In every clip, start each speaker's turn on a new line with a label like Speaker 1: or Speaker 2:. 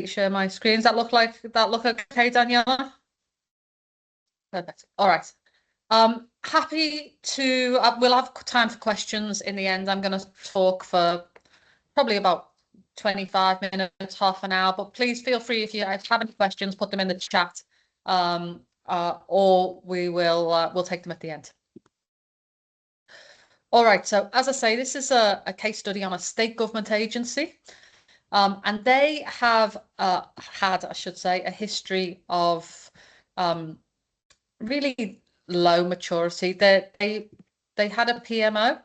Speaker 1: share my screen. Does that look okay, Daniela? Perfect. All right. Happy to, we'll have time for questions in the end. I'm going to talk for probably about 25 minutes, half an hour, but please feel free if you have any questions, put them in the chat, or we'll take them at the end. All right, so as I say, this is a case study on a state government agency, and they have had, I should say, a history of really low maturity. They had a PMO,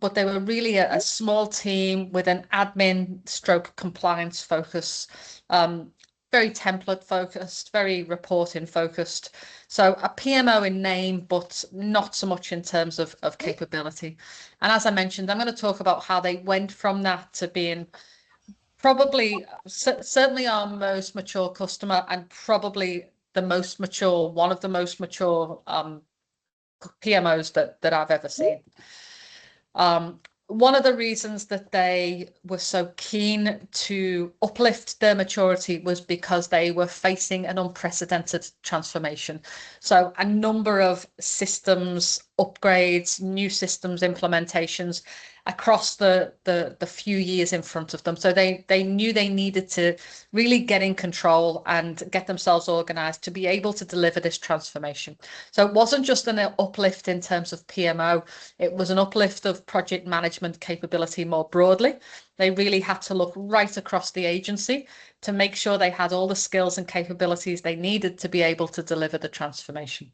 Speaker 1: but they were really a small team with an admin stroke compliance focus, very template focused, very reporting focused. So a PMO in name, but not so much in terms of capability. And as I mentioned, I'm going to talk about how they went from that to being probably certainly our most mature customer, and probably the most mature, one of the most mature PMOs that I've ever seen. One of the reasons that they were so keen to uplift their maturity was because they were facing an unprecedented transformation. So a number of systems upgrades, new systems implementations across the few years in front of them. So they knew they needed to really get in control and get themselves organized to be able to deliver this transformation. So it wasn't just an uplift in terms of PMO, it was an uplift of project management capability more broadly. They really had to look right across the agency to make sure they had all the skills and capabilities they needed to be able to deliver the transformation.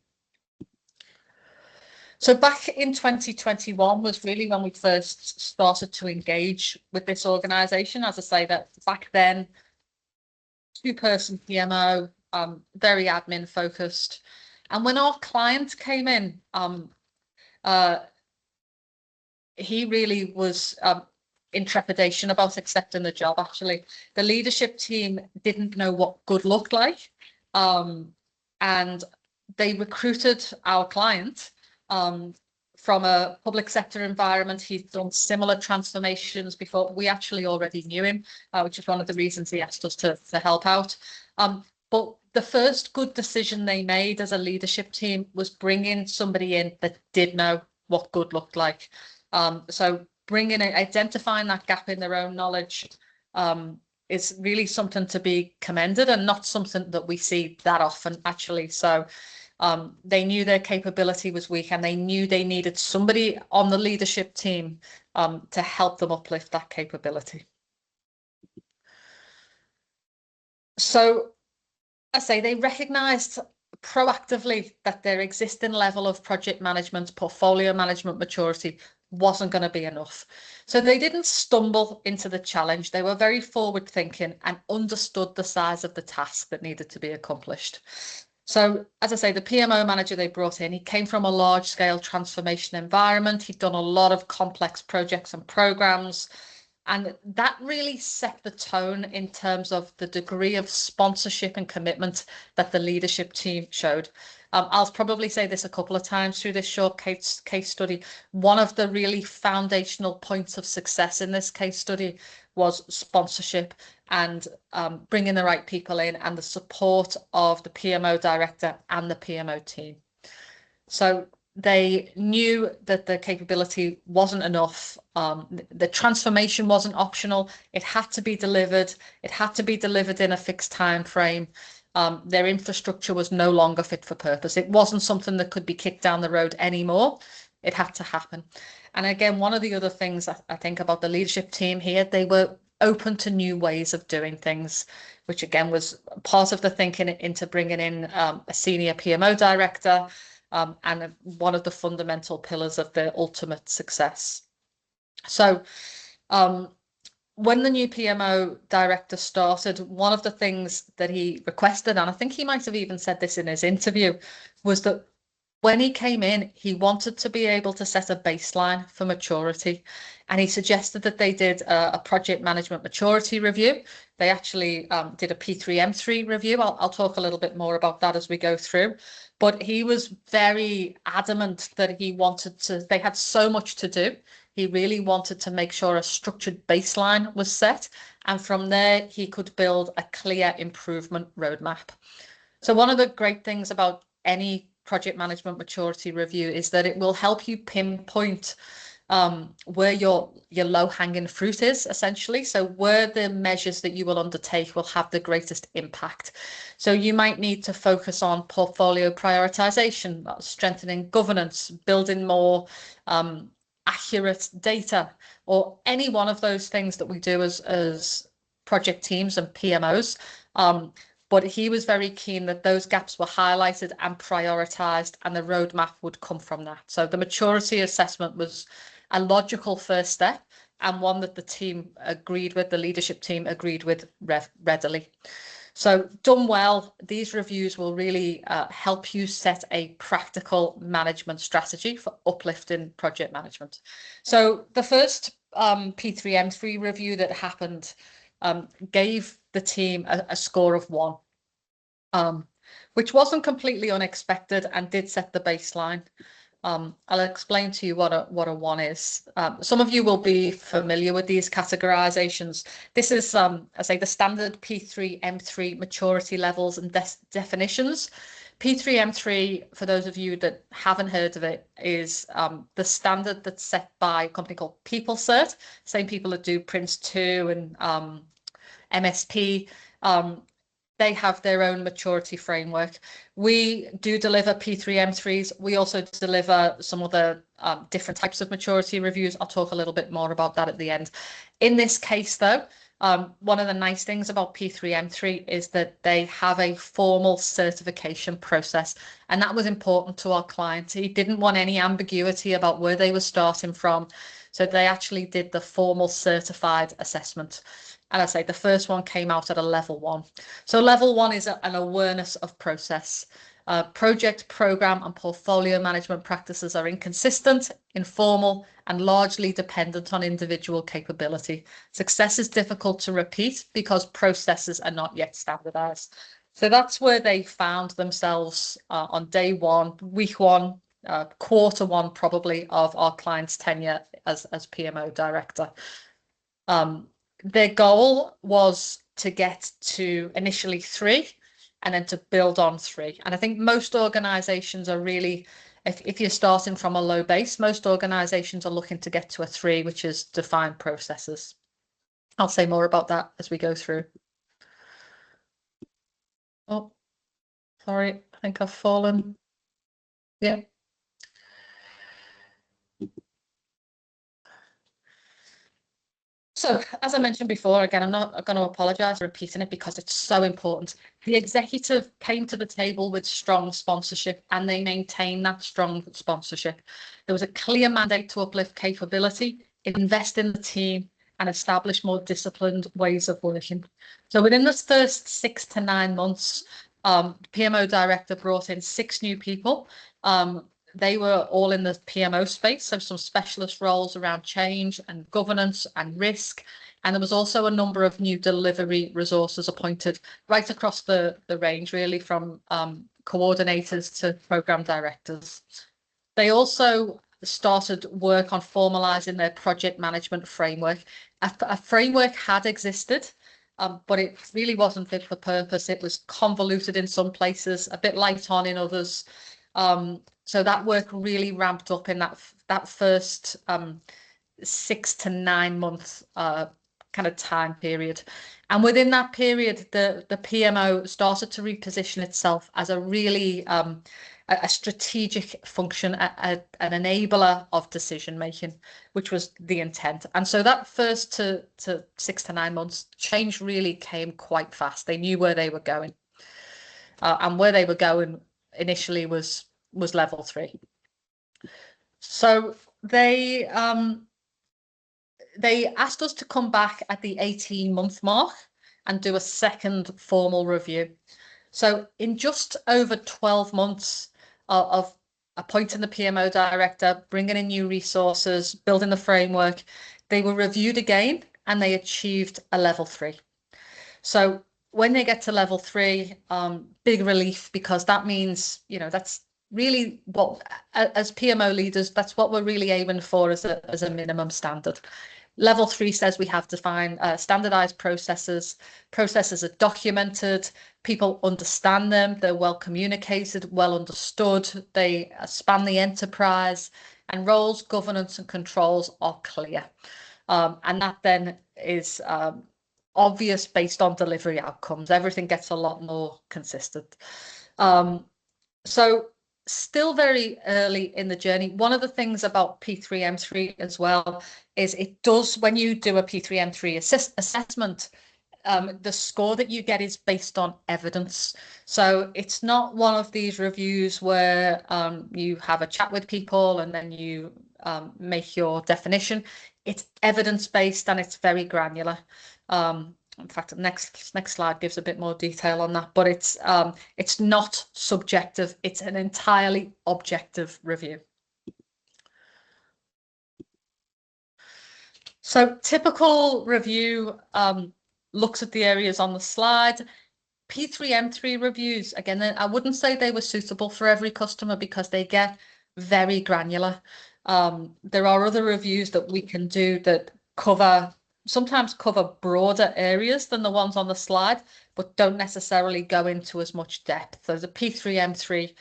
Speaker 1: So back in 2021 was really when we first started to engage with this organisation. As I say, that back then, two-person PMO, very admin focused. And when our client came in, he really was in trepidation about accepting the job. Actually, the leadership team didn't know what good looked like, and they recruited our client from a public sector environment. He'd done similar transformations before. We actually already knew him, which is one of the reasons he asked us to help out. But the first good decision they made as a leadership team was bringing somebody in that did know what good looked like. So identifying that gap in their own knowledge is really something to be commended, and not something that we see that often, actually. So they knew their capability was weak, and they knew they needed somebody on the leadership team to help them uplift that capability. So I say they recognised proactively that their existing level of project management, portfolio management maturity wasn't going to be enough. So they didn't stumble into the challenge. They were very forward thinking and understood the size of the task that needed to be accomplished. So as I say, the PMO manager they brought in, he came from a large scale transformation environment. He'd done a lot of complex projects and programs. And that really set the tone in terms of the degree of sponsorship and commitment that the leadership team showed. I'll probably say this a couple of times through this short case study. One of the really foundational points of success in this case study was sponsorship and bringing the right people in, and the support of the PMO director and the PMO team. So they knew that the capability wasn't enough. The transformation wasn't optional. It had to be delivered. It had to be delivered in a fixed time frame. Their infrastructure was no longer fit for purpose. It wasn't something that could be kicked down the road anymore. It had to happen. And again, one of the other things I think about the leadership team here, they were open to new ways of doing things, which again was part of the thinking into bringing in a senior PMO director, and one of the fundamental pillars of their ultimate success. So when the new PMO director started, one of the things that he requested, and I think he might have even said this in his interview, was that when he came in, he wanted to be able to set a baseline for maturity. And he suggested that they did a project management maturity review. They actually did a P3M3 review. I'll talk a little bit more about that as we go through. But he was very adamant that he wanted to, they had so much to do. He really wanted to make sure a structured baseline was set, and from there he could build a clear improvement roadmap. So one of the great things about any project management maturity review is that it will help you pinpoint where your low-hanging fruit is, essentially. So where the measures that you will undertake will have the greatest impact. So you might need to focus on portfolio prioritization, strengthening governance, building more accurate data, or any one of those things that we do as project teams and PMOs. But he was very keen that those gaps were highlighted and prioritized, and the roadmap would come from that. So the maturity assessment was a logical first step, and one that the team agreed with, the leadership team agreed with readily. So done well, these reviews will really help you set a practical management strategy for uplifting project management. So the first P3M3 review that happened gave the team a score of 1, which wasn't completely unexpected and did set the baseline. I'll explain to you what a 1 is. Some of you will be familiar with these categorizations. This is, I say, the standard P3M3 maturity levels and definitions. P3M3, for those of you that haven't heard of it, is the standard that's set by a company called PeopleCert, same people that do Prince2 and MSP. They have their own maturity framework. We do deliver P3M3s. We also deliver some other different types of maturity reviews. I'll talk a little bit more about that at the end. In this case, though, one of the nice things about P3M3 is that they have a formal certification process, and that was important to our client. He didn't want any ambiguity about where they were starting from, so they actually did the formal certified assessment. And I say the first one came out at a level 1. So level 1 is an awareness of process. Project, program, and portfolio management practices are inconsistent, informal, and largely dependent on individual capability. Success is difficult to repeat because processes are not yet standardized. So that's where they found themselves on day 1, week 1, quarter 1 probably of our client's tenure as PMO director. Their goal was to get to initially 3 and then to build on 3. And I think most organizations are really, if you're starting from a low base, most organizations are looking to get to a 3, which is defined processes. I'll say more about that as we go through. Oh, sorry, I think I've fallen. Yeah. So, as I mentioned before, again, I'm not going to apologise for repeating it because it's so important. The executive came to the table with strong sponsorship, and they maintained that strong sponsorship. There was a clear mandate to uplift capability, invest in the team, and establish more disciplined ways of working. So within the first 6 to 9 months, PMO director brought in 6 new people. They were all in the PMO space, so some specialist roles around change and governance and risk. And there was also a number of new delivery resources appointed right across the range, really, from coordinators to program directors. They also started work on formalizing their project management framework. A framework had existed, but it really wasn't fit for purpose. It was convoluted in some places, a bit light on in others. So that work really ramped up in that first 6 to 9 month kind of time period. And within that period, the PMO started to reposition itself as a really a strategic function, an enabler of decision making, which was the intent. And so that first to 6 to 9 months, change really came quite fast. They knew where they were going, and where they were going initially was level 3. So they asked us to come back at the 18-month mark and do a second formal review. So in just over 12 months of appointing the PMO director, bringing in new resources, building the framework, they were reviewed again and they achieved a level 3. So when they get to level 3, big relief, because that means, that's really what, as PMO leaders, that's what we're really aiming for as a minimum standard. Level 3 says we have defined standardized processes. Processes are documented, people understand them, they're well communicated, well understood, they span the enterprise, and roles, governance, and controls are clear. And that then is obvious based on delivery outcomes. Everything gets a lot more consistent. So still very early in the journey. One of the things about P3M3 as well is it does, when you do a P3M3 assessment, the score that you get is based on evidence. So it's not one of these reviews where you have a chat with people and then you make your definition. It's evidence-based and it's very granular. In fact, next slide gives a bit more detail on that, but it's not subjective. It's an entirely objective review. So typical review looks at the areas on the slide. P3M3 reviews, again, I wouldn't say they were suitable for every customer because they get very granular. There are other reviews that we can do that sometimes cover broader areas than the ones on the slide, but don't necessarily go into as much depth. So the P3M3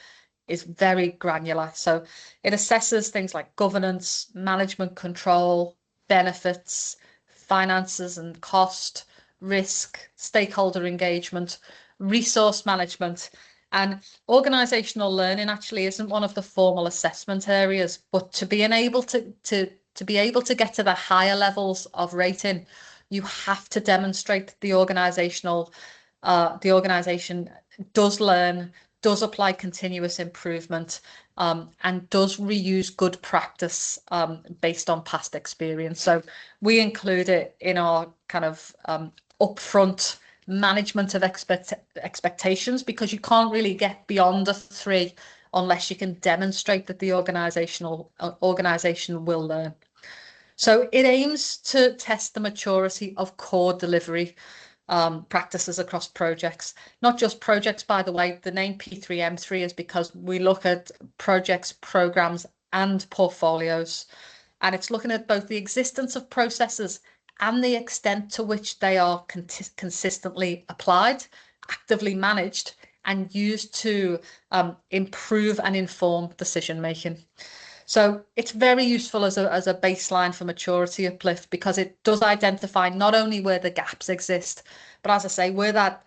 Speaker 1: is very granular. So it assesses things like governance, management control, benefits, finances and cost, risk, stakeholder engagement, resource management. And organisational learning actually isn't one of the formal assessment areas, but to be able to be able to get to the higher levels of rating, you have to demonstrate that the organisation does learn, does apply continuous improvement, and does reuse good practice based on past experience. So we include it in our kind of upfront management of expectations, because you can't really get beyond a 3 unless you can demonstrate that the organisation will learn. So it aims to test the maturity of core delivery practices across projects, not just projects, by the way. The name P3M3 is because we look at projects, programs, and portfolios, and it's looking at both the existence of processes and the extent to which they are consistently applied, actively managed, and used to improve and inform decision making. So it's very useful as a baseline for maturity uplift, because it does identify not only where the gaps exist, but as I say, where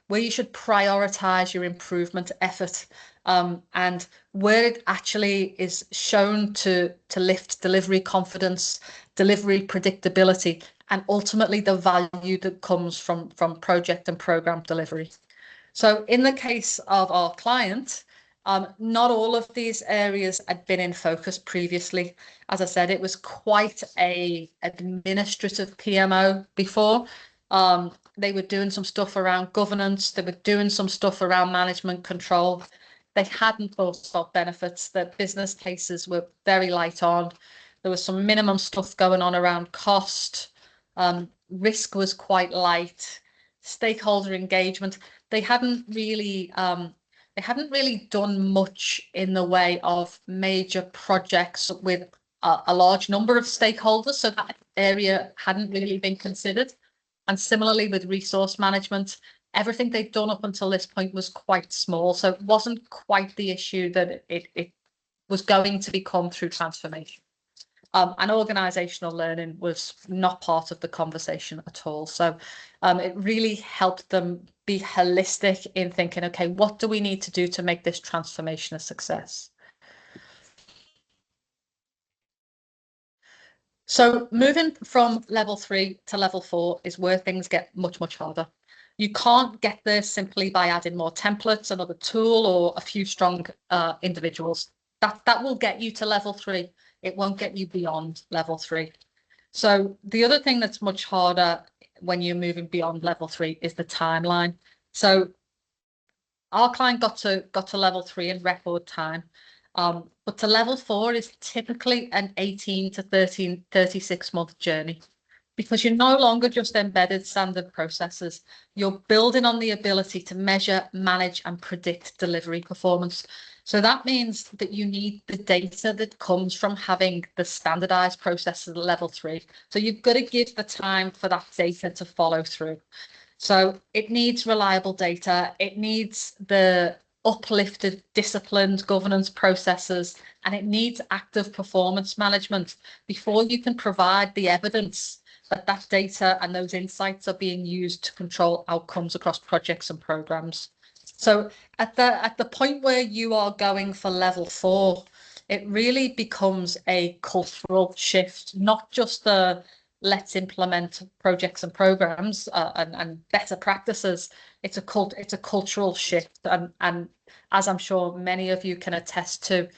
Speaker 1: you should prioritize your improvement effort, and where it actually is shown to lift delivery confidence, delivery predictability, and ultimately the value that comes from project and program delivery. So in the case of our client, not all of these areas had been in focus previously. As I said, it was quite a administrative PMO before. They were doing some stuff around governance. They were doing some stuff around management control. They hadn't thought of benefits. Their business cases were very light on. There was some minimum stuff going on around cost. Risk was quite light. Stakeholder engagement. They hadn't really done much in the way of major projects with a large number of stakeholders, so that area hadn't really been considered. And similarly with resource management, everything they'd done up until this point was quite small, so it wasn't quite the issue that it was going to become through transformation. And organisational learning was not part of the conversation at all. So it really helped them be holistic in thinking, okay, what do we need to do to make this transformation a success? So moving from level 3 to level 4 is where things get much, much harder. You can't get there simply by adding more templates, another tool, or a few strong individuals. That will get you to level 3. It won't get you beyond level 3. So the other thing that's much harder when you're moving beyond level 3 is the timeline. So our client got to level 3 in record time, but to level 4 is typically an 18 to 36 month journey, because you're no longer just embedded standard processes. You're building on the ability to measure, manage, and predict delivery performance. So that means that you need the data that comes from having the standardized processes at level 3. So you've got to give the time for that data to follow through. So it needs reliable data. It needs the uplifted, disciplined governance processes, and it needs active performance management before you can provide the evidence that that data and those insights are being used to control outcomes across projects and programs. So at the point where you are going for level 4, it really becomes a cultural shift, not just the let's implement projects and programs and better practices. It's a cultural shift, and as I'm sure many of you can attest to,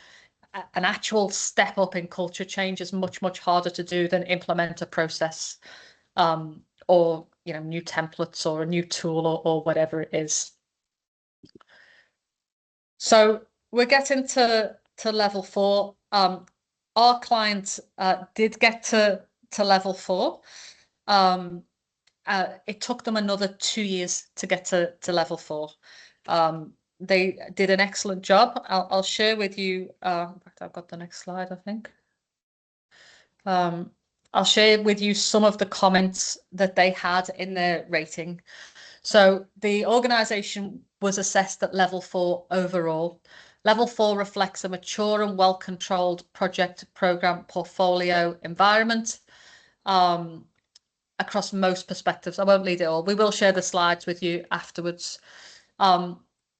Speaker 1: an actual step up in culture change is much harder to do than implement a process, or new templates or a new tool or whatever it is. So we're getting to level 4. Our client did get to level 4. It took them another 2 years to get to level 4. They did an excellent job. I'll share with you. In fact, I've got the next slide, I think. I'll share with you some of the comments that they had in their rating. So the organisation was assessed at level 4 overall. Level 4 reflects a mature and well-controlled project programme portfolio environment across most perspectives. I won't read it all. We will share the slides with you afterwards.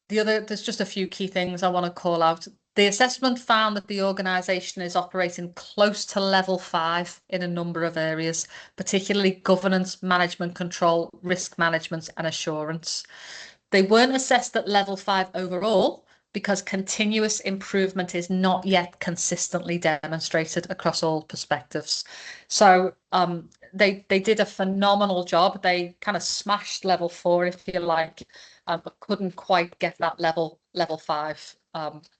Speaker 1: There's just a few key things I want to call out. The assessment found that the organisation is operating close to level 5 in a number of areas, particularly governance, management control, risk management and assurance. They weren't assessed at level 5 overall because continuous improvement is not yet consistently demonstrated across all perspectives. So they did a phenomenal job. They kind of smashed level 4, if you like, but couldn't quite get that level 5.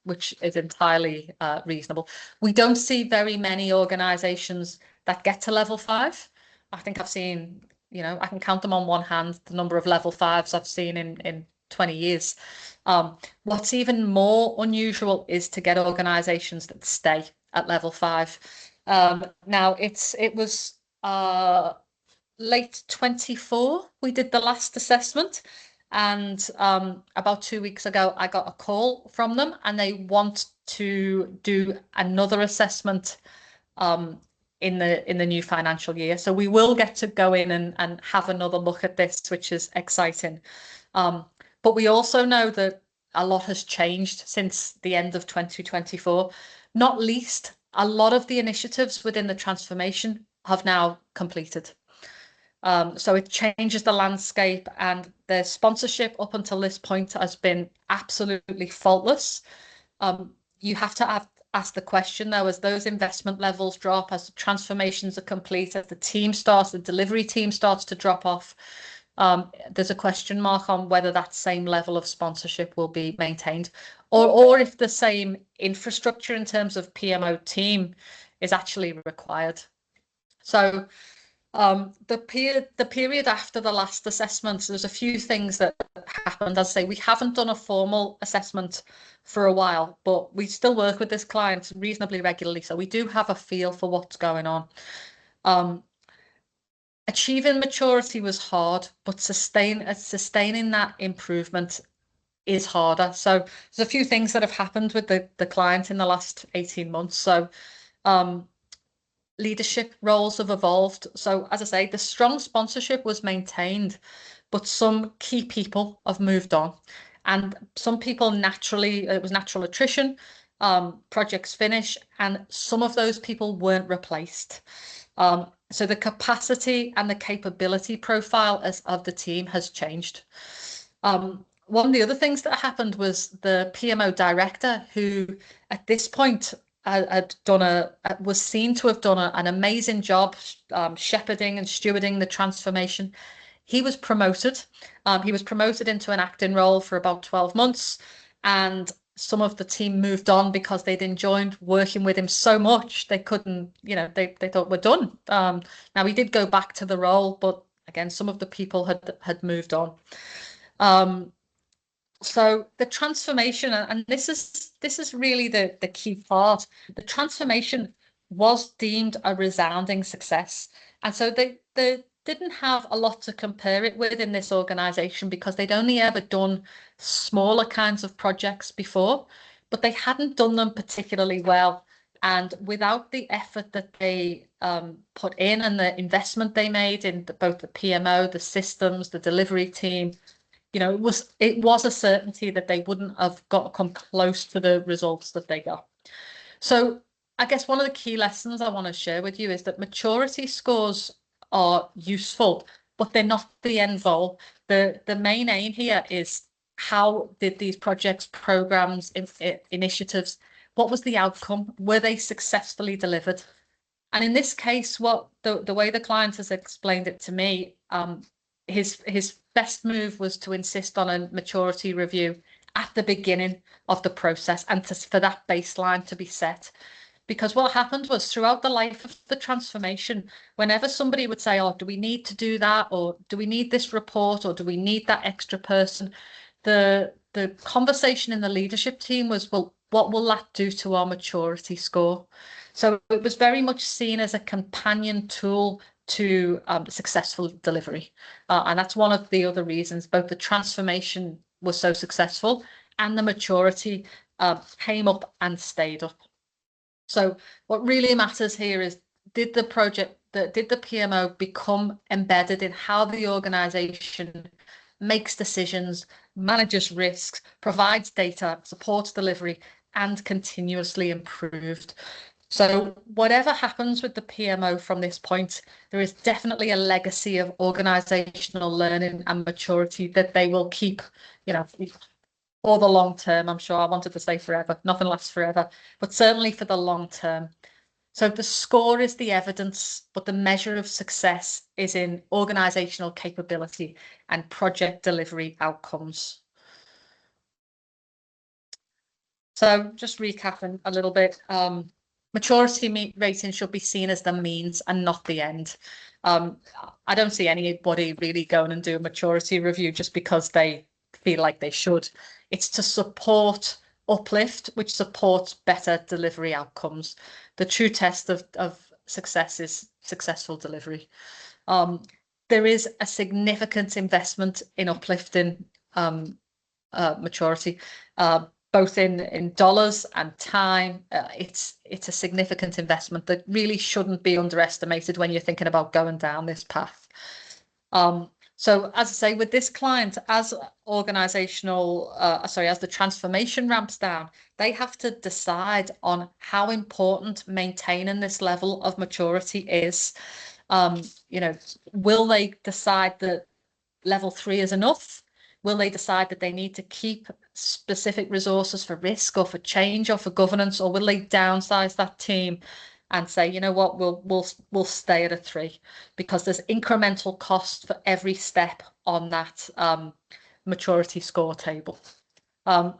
Speaker 1: Which is entirely reasonable. We don't see very many organisations that get to level 5. I think I've seen, I can count them on one hand, the number of level 5s I've seen in 20 years. What's even more unusual is to get organisations that stay at level 5. Now it was late 24 we did the last assessment. And about 2 weeks ago, I got a call from them and they want to do another assessment in the new financial year. So we will get to go in and have another look at this, which is exciting. But we also know that a lot has changed since the end of 2024, not least a lot of the initiatives within the transformation have now completed. So it changes the landscape, and the sponsorship up until this point has been absolutely faultless. You have to ask the question, though, as those investment levels drop, as the transformations are complete, as the delivery team starts to drop off, there's a question mark on whether that same level of sponsorship will be maintained, or if the same infrastructure in terms of PMO team is actually required. So the period after the last assessment, there's a few things that happened. As I say, we haven't done a formal assessment for a while, but we still work with this client reasonably regularly, so we do have a feel for what's going on. Achieving maturity was hard, but sustaining that improvement is harder. So there's a few things that have happened with the client in the last 18 months. So leadership roles have evolved. So as I say, the strong sponsorship was maintained, but some key people have moved on, and some people it was natural attrition, projects finish, and some of those people weren't replaced. So the capacity and the capability profile of the team has changed. One of the other things that happened was the PMO director, who at this point was seen to have done an amazing job shepherding and stewarding the transformation. He was promoted. He was promoted into an acting role for about 12 months, and some of the team moved on because they'd enjoyed working with him so much they couldn't, they thought we're done. Now he did go back to the role, but again, some of the people had moved on. So the transformation, and this is really the key part. The transformation was deemed a resounding success, and so they didn't have a lot to compare it with in this organization because they'd only ever done smaller kinds of projects before, but they hadn't done them particularly well. And without the effort that they put in and the investment they made in both the PMO, the systems, the delivery team, it was a certainty that they wouldn't have got to come close to the results that they got. So I guess one of the key lessons I want to share with you is that maturity scores are useful, but they're not the end goal. The main aim here is how did these projects, programs, initiatives, what was the outcome? Were they successfully delivered? And in this case, what the way the client has explained it to me, his best move was to insist on a maturity review at the beginning of the process and for that baseline to be set. Because what happened was throughout the life of the transformation, whenever somebody would say, oh, do we need to do that? Or do we need this report? Or do we need that extra person? The conversation in the leadership team was, well, what will that do to our maturity score? So it was very much seen as a companion tool to successful delivery. And that's one of the other reasons both the transformation was so successful and the maturity came up and stayed up. So what really matters here is, did the PMO become embedded in how the organization makes decisions, manages risks, provides data, supports delivery, and continuously improved? So whatever happens with the PMO from this point, there is definitely a legacy of organizational learning and maturity that they will keep, for the long term. I'm sure I wanted to say forever, nothing lasts forever, but certainly for the long term. So the score is the evidence, but the measure of success is in organizational capability and project delivery outcomes. So just recapping a little bit, maturity rating should be seen as the means and not the end. I don't see anybody really going and do a maturity review just because they feel like they should. It's to support uplift, which supports better delivery outcomes. The true test of success is successful delivery. There is a significant investment in uplifting maturity, both in dollars and time. It's a significant investment that really shouldn't be underestimated when you're thinking about going down this path. So as I say, with this client, as the transformation ramps down, they have to decide on how important maintaining this level of maturity is. Will they decide that level 3 is enough? Will they decide that they need to keep specific resources for risk or for change or for governance, or will they downsize that team and say, you know what, we'll stay at a 3 because there's incremental cost for every step on that maturity score table.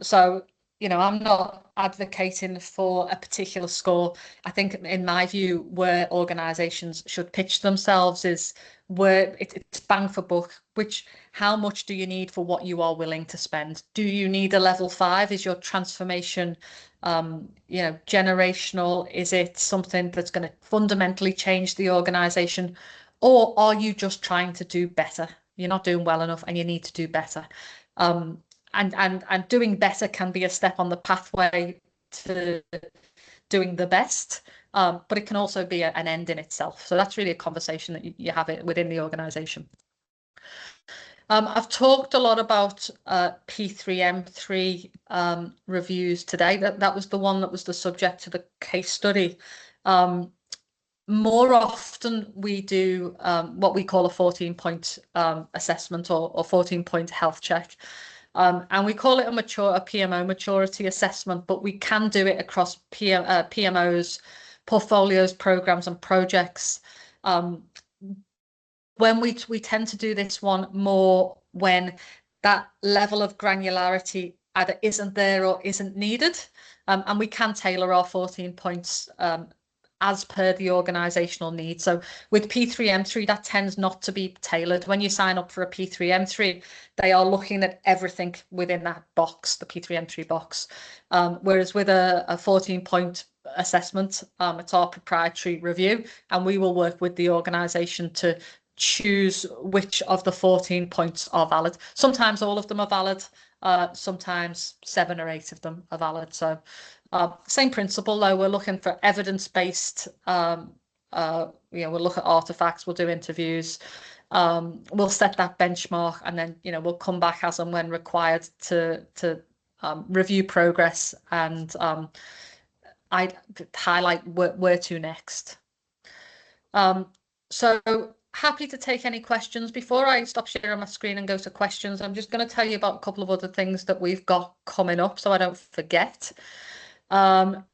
Speaker 1: So I'm not advocating for a particular score. I think, in my view, where organizations should pitch themselves is where it's bang for buck. How much do you need for what you are willing to spend? Do you need a level 5? Is your transformation, generational? Is it something that's going to fundamentally change the organization? Or are you just trying to do better? You're not doing well enough and you need to do better. And doing better can be a step on the pathway to doing the best, but it can also be an end in itself. So that's really a conversation that you have it within the organization. I've talked a lot about P3M3 reviews today. That was the one that was the subject to the case study. More often we do what we call a 14-point assessment or 14-point health check. And we call it a PMO maturity assessment, but we can do it across PMOs, portfolios, programs, and projects. When we tend to do this one more when that level of granularity either isn't there or isn't needed, and we can tailor our 14 points as per the organisational need. So with P3M3, that tends not to be tailored. When you sign up for a P3M3, they are looking at everything within that box, the P3M3 box. Whereas with a 14-point assessment, it's our proprietary review, and we will work with the organisation to choose which of the 14 points are valid. Sometimes all of them are valid, sometimes 7 or 8 of them are valid. So same principle though, we're looking for evidence-based, we'll look at artifacts, we'll do interviews, we'll set that benchmark, and then we'll come back as and when required to review progress and I'd highlight where to next. So happy to take any questions. Before I stop sharing my screen and go to questions, I'm just going to tell you about a couple of other things that we've got coming up so I don't forget.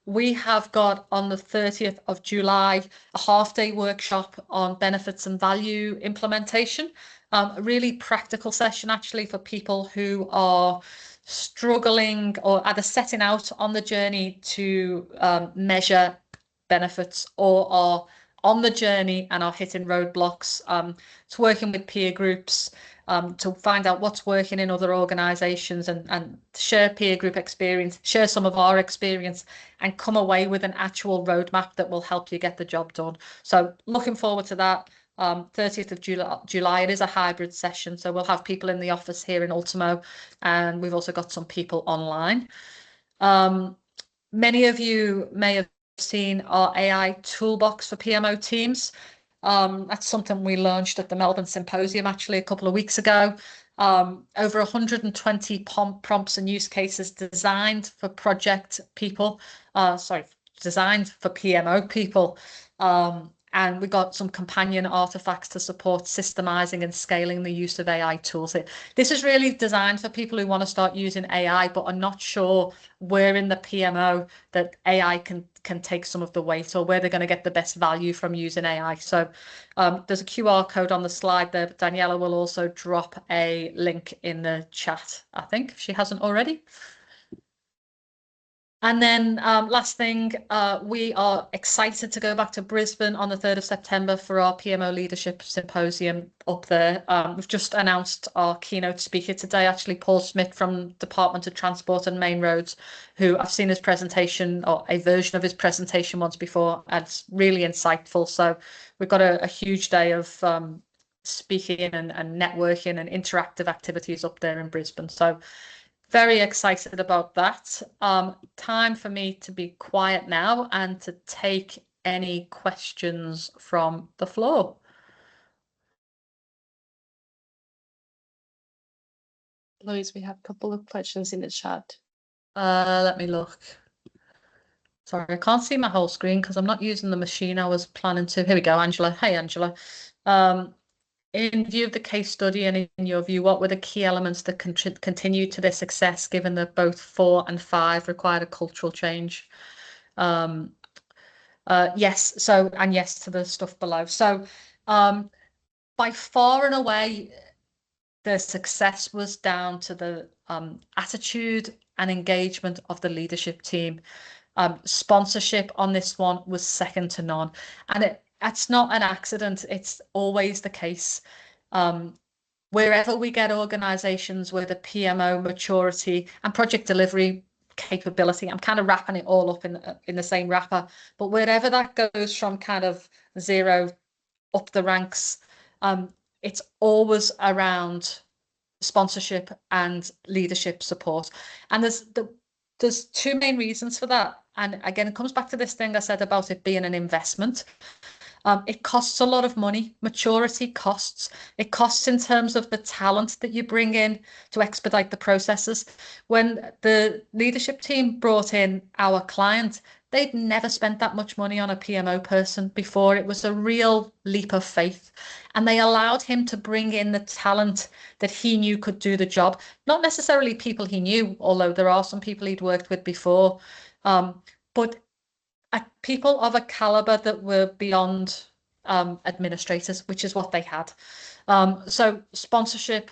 Speaker 1: We have got on the 30th of July a half-day workshop on benefits and value implementation, a really practical session actually for people who are struggling or either setting out on the journey to measure benefits or are on the journey and are hitting roadblocks. It's working with peer groups to find out what's working in other organisations and share peer group experience, share some of our experience, and come away with an actual roadmap that will help you get the job done. So looking forward to that. 30th of July, it is a hybrid session, so we'll have people in the office here in Ultimo, and we've also got some people online. Many of you may have seen our AI toolbox for PMO teams. That's something we launched at the Melbourne Symposium actually a couple of weeks ago. Over 120 prompts and use cases designed for project people, designed for PMO people. And we got some companion artifacts to support systemizing and scaling the use of AI tools. This is really designed for people who want to start using AI but are not sure where in the PMO that AI can take some of the weight or where they're going to get the best value from using AI. So there's a QR code on the slide there, but Daniela will also drop a link in the chat, I think, if she hasn't already. And then last thing, we are excited to go back to Brisbane on the 3rd of September for our PMO Leadership Symposium up there. We've just announced our keynote speaker today, actually Paul Smith from Department of Transport and Main Roads, who I've seen his presentation or a version of his presentation once before, and it's really insightful. So we've got a huge day of speaking and networking and interactive activities up there in Brisbane. So very excited about that. Time for me to be quiet now and to take any questions from the floor.
Speaker 2: Louise, we have a couple of questions in the chat.
Speaker 1: Let me look. Sorry, I can't see my whole screen because I'm not using the machine I was planning to. Here we go, Angela. Hey, Angela. In view of the case study and in your view, what were the key elements that continue to their success, given that both 4 and 5 required a cultural change? Yes, so, and yes to the stuff below. So by far and away, the success was down to the attitude and engagement of the leadership team. Sponsorship on this one was second to none. And it's not an accident. It's always the case. Wherever we get organizations with a PMO maturity and project delivery capability, I'm kind of wrapping it all up in the same wrapper, but wherever that goes from kind of 0 up the ranks, it's always around sponsorship and leadership support. And there's 2 main reasons for that. And again, it comes back to this thing I said about it being an investment. It costs a lot of money. Maturity costs. It costs in terms of the talent that you bring in to expedite the processes. When the leadership team brought in our client, they'd never spent that much money on a PMO person before. It was a real leap of faith. And they allowed him to bring in the talent that he knew could do the job. Not necessarily people he knew, although there are some people he'd worked with before. But people of a caliber that were beyond administrators, which is what they had. So sponsorship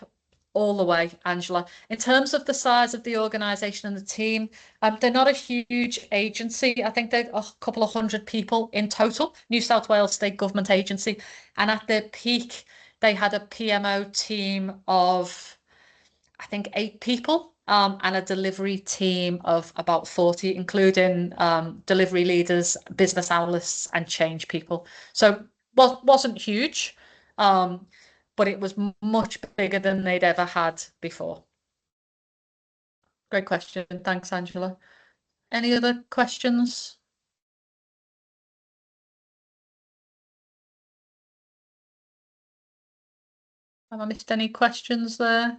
Speaker 1: all the way, Angela. In terms of the size of the organisation and the team, they're not a huge agency. I think they're a couple of hundred people in total, New South Wales State Government Agency. And at their peak, they had a PMO team of, I think, 8 people, and a delivery team of about 40, including delivery leaders, business analysts, and change people. So wasn't huge, but it was much bigger than they'd ever had before. Great question. Thanks, Angela. Any other questions? Have I missed any questions there?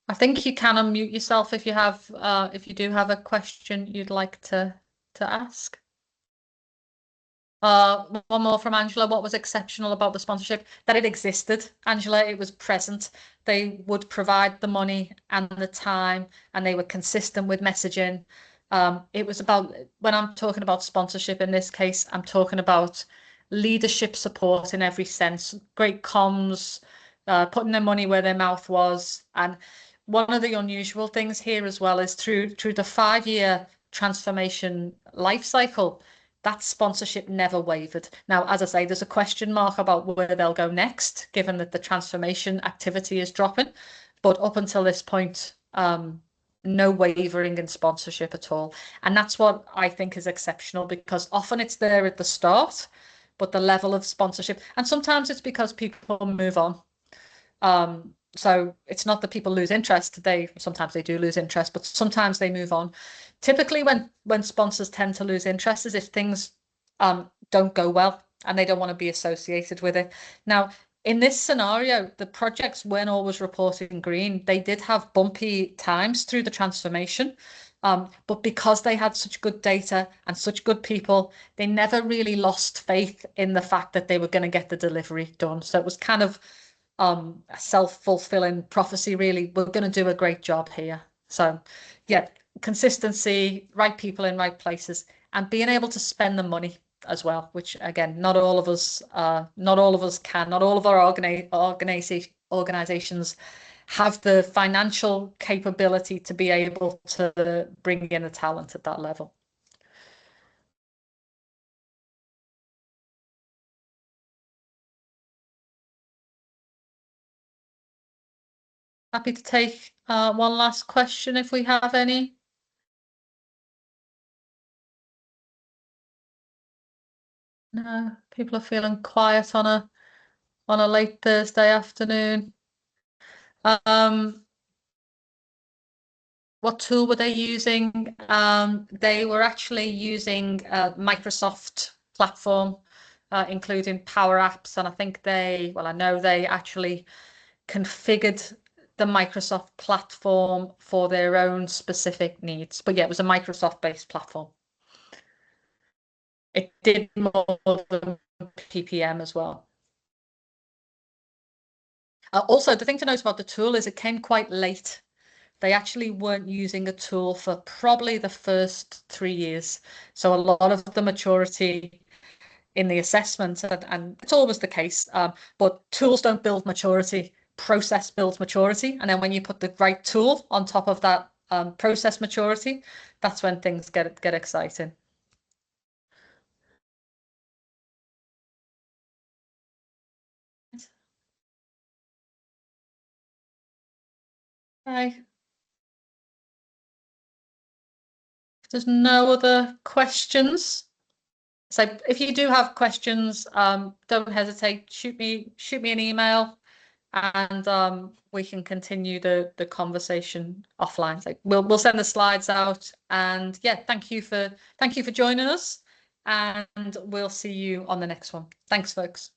Speaker 1: I think you can unmute yourself if you do have a question you'd like to ask. One more from Angela. What was exceptional about the sponsorship? That it existed, Angela. It was present. They would provide the money and the time, and they were consistent with messaging. It was about, when I'm talking about sponsorship in this case, I'm talking about leadership support in every sense, great comms, putting their money where their mouth was. And one of the unusual things here as well is through the 5-year transformation life cycle, that sponsorship never wavered. Now, as I say, there's a question mark about where they'll go next, given that the transformation activity is dropping. But up until this point, no wavering in sponsorship at all. And that's what I think is exceptional, because often it's there at the start, but the level of sponsorship, and sometimes it's because people move on. So it's not that people lose interest. Sometimes they do lose interest, but sometimes they move on. Typically, when sponsors tend to lose interest is if things don't go well and they don't want to be associated with it. Now, in this scenario, the projects weren't always reporting green. They did have bumpy times through the transformation. But because they had such good data and such good people, they never really lost faith in the fact that they were going to get the delivery done. So it was kind of a self-fulfilling prophecy, really. We're going to do a great job here. So yeah, consistency, right people in right places, and being able to spend the money as well, which again, not all of us can, not all of our organizations have the financial capability to be able to bring in a talent at that level. Happy to take one last question if we have any. No, people are feeling quiet on a late Thursday afternoon. What tool were they using? They were actually using a Microsoft platform, including Power Apps, and I know they actually configured the Microsoft platform for their own specific needs. But yeah, it was a Microsoft-based platform. It did more than PPM as well. Also, the thing to note about the tool is it came quite late. They actually weren't using a tool for probably the first 3 years. So a lot of the maturity in the assessment, and it's always the case, but tools don't build maturity, process builds maturity. And then when you put the right tool on top of that process maturity, that's when things get exciting. Okay. If there's no other questions, so if you do have questions, don't hesitate. Shoot me an email, and we can continue the conversation offline. So we'll send the slides out, and yeah, thank you for joining us, and we'll see you on the next one. Thanks, folks.